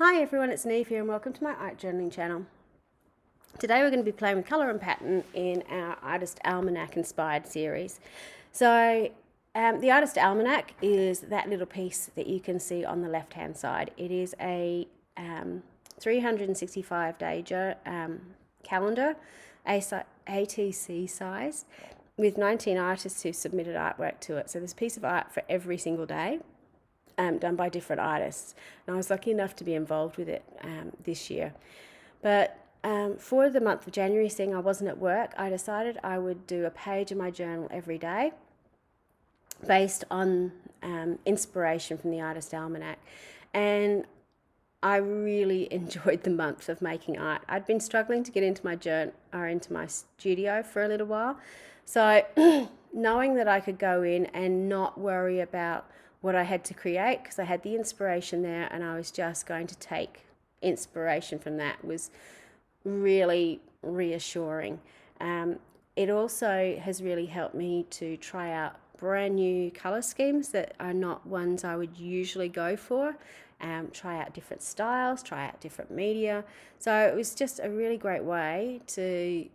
Hi everyone, it's Niamh here and welcome to my art journaling channel. Today we're going to be playing with colour and pattern in our Artist Almanac inspired series. So the Artist Almanac is that little piece that you can see on the left hand side. It is a 365 day calendar, ATC size, with 19 artists who submitted artwork to it. So there's a piece of art for every single day. Done by different artists, and I was lucky enough to be involved with it this year. But for the month of January, seeing I wasn't at work, I decided I would do a page in my journal every day based on inspiration from the Artist Almanac. And I really enjoyed the month of making art. I'd been struggling to get into my journal or into my studio for a little while, so knowing that I could go in and not worry about what I had to create, because I had the inspiration there and I was just going to take inspiration from that, was really reassuring. It also has really helped me to try out brand new colour schemes that are not ones I would usually go for. Try out different styles, try out different media. So it was just a really great way to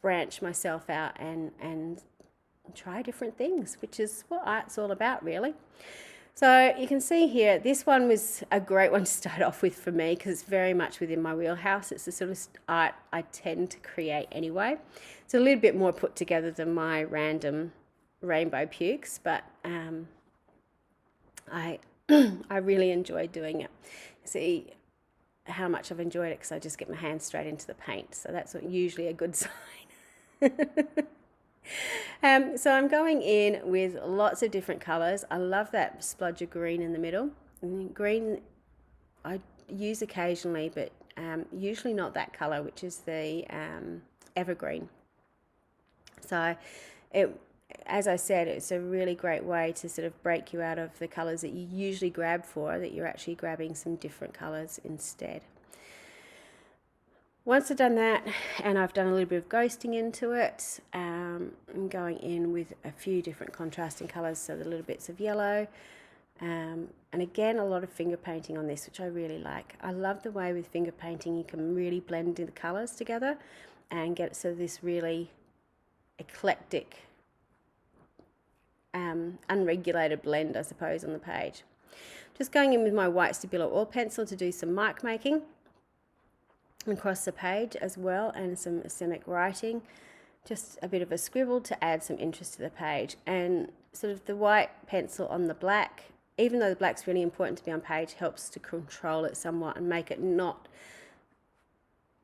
branch myself out and try different things, which is what art's all about, really. So you can see here, this one was a great one to start off with for me because it's very much within my wheelhouse. It's the sort of art I tend to create anyway. It's a little bit more put together than my random rainbow pukes, but I really enjoyed doing it. See how much I've enjoyed it because I just get my hands straight into the paint, so that's usually a good sign. So I'm going in with lots of different colours. I love that splodge of green in the middle. And green I use occasionally, but usually not that colour, which is the evergreen. So as I said, it's a really great way to sort of break you out of the colours that you usually grab for, that you're actually grabbing some different colours instead. Once I've done that, and I've done a little bit of ghosting into it, I'm going in with a few different contrasting colours, so the little bits of yellow, and again a lot of finger painting on this, which I really like. I love the way with finger painting you can really blend the colours together and get sort of this really eclectic, unregulated blend, I suppose, on the page. Just going in with my white Stabilo oil pencil to do some mark making across the page as well, and some ischemic writing, just a bit of a scribble to add some interest to the page. And sort of the white pencil on the black, even though the black's really important to be on page, helps to control it somewhat and make it not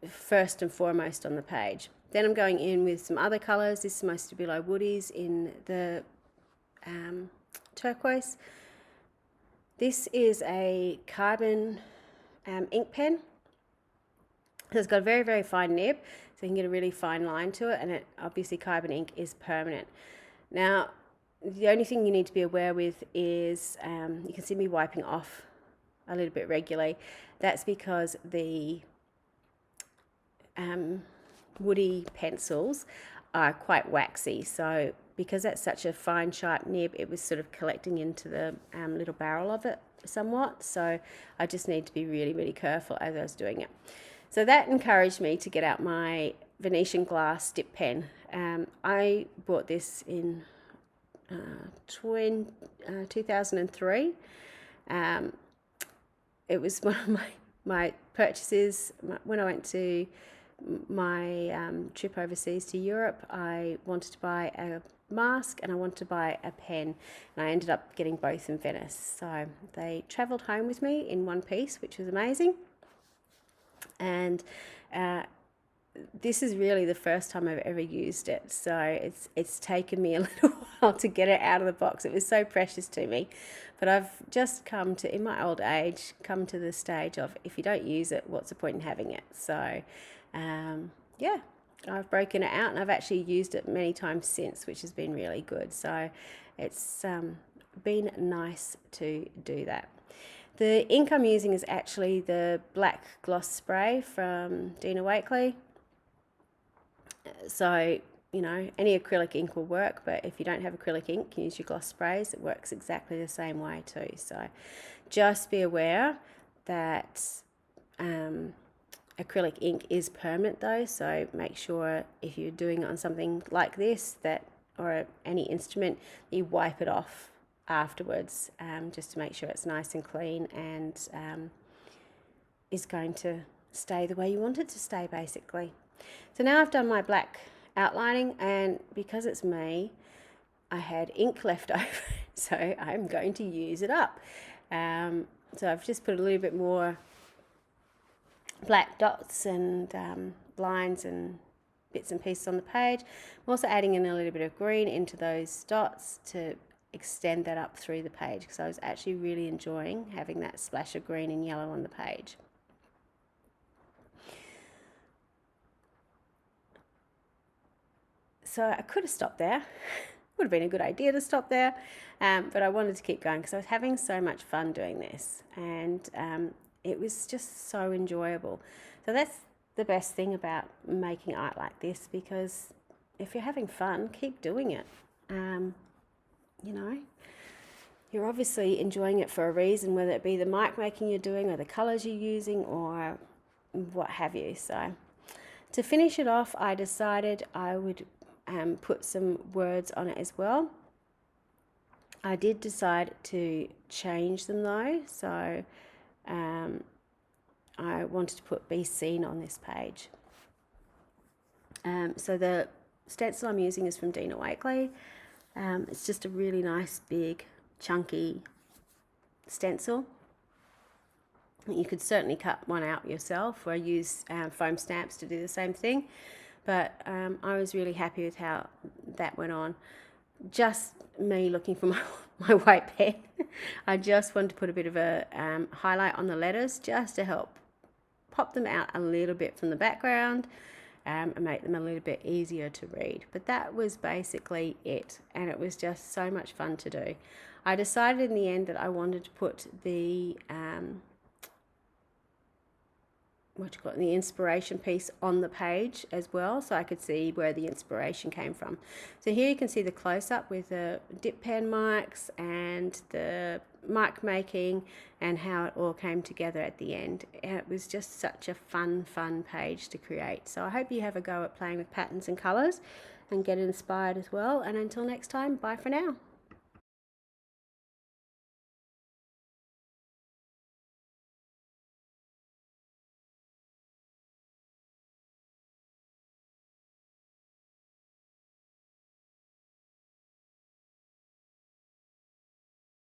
first and foremost on the page. Then I'm going in with some other colours. This is my Stabilo Woodies in the turquoise. This is a carbon ink pen. So it's got a very, very fine nib, so you can get a really fine line to it, and it obviously carbon ink is permanent. Now, the only thing you need to be aware with is you can see me wiping off a little bit regularly. That's because the woody pencils are quite waxy, so because that's such a fine sharp nib, it was sort of collecting into the little barrel of it somewhat, so I just need to be really, really careful as I was doing it. So that encouraged me to get out my Venetian glass dip pen. I bought this in 2003. It was one of my purchases when I went to my trip overseas to Europe. I wanted to buy a mask and I wanted to buy a pen, and I ended up getting both in Venice. So they travelled home with me in one piece, which was amazing. And this is really the first time I've ever used it, so it's taken me a little while to get it out of the box. It was so precious to me, but I've just come to, in my old age, come to the stage of, if you don't use it, what's the point in having it? So yeah, I've broken it out and I've actually used it many times since, which has been really good. So it's been nice to do that. The ink I'm using is actually the black gloss spray from Dina Wakley. So, you know, any acrylic ink will work, but if you don't have acrylic ink, you can use your gloss sprays. It works exactly the same way too. So just be aware that acrylic ink is permanent though, so make sure if you're doing it on something like this or any instrument, you wipe it off afterwards, just to make sure it's nice and clean and is going to stay the way you want it to stay, basically. So now I've done my black outlining, and because it's me, I had ink left over, so I'm going to use it up. So I've just put a little bit more black dots and lines and bits and pieces on the page. I'm also adding in a little bit of green into those dots to extend that up through the page, because I was actually really enjoying having that splash of green and yellow on the page. So I could have stopped there. Would have been a good idea to stop there, but I wanted to keep going because I was having so much fun doing this, and it was just so enjoyable. So that's the best thing about making art like this, because if you're having fun, keep doing it. You know, you're obviously enjoying it for a reason, whether it be the mic making you're doing or the colours you're using or what have you. So to finish it off, I decided I would put some words on it as well. I did decide to change them though, so I wanted to put "be seen" on this page. So the stencil I'm using is from Dina Wakley. It's just a really nice, big, chunky stencil. You could certainly cut one out yourself, or use foam stamps to do the same thing. But I was really happy with how that went on. Just me looking for my white pen. I just wanted to put a bit of a highlight on the letters, just to help pop them out a little bit from the background and make them a little bit easier to read. But that was basically it, and it was just so much fun to do. I decided in the end that I wanted to put the the inspiration piece on the page as well, so I could see where the inspiration came from. So here you can see the close-up with the dip pen mics and the mic making and how it all came together at the end. It was just such a fun page to create. So I hope you have a go at playing with patterns and colours and get inspired as well. And until next time, bye for now.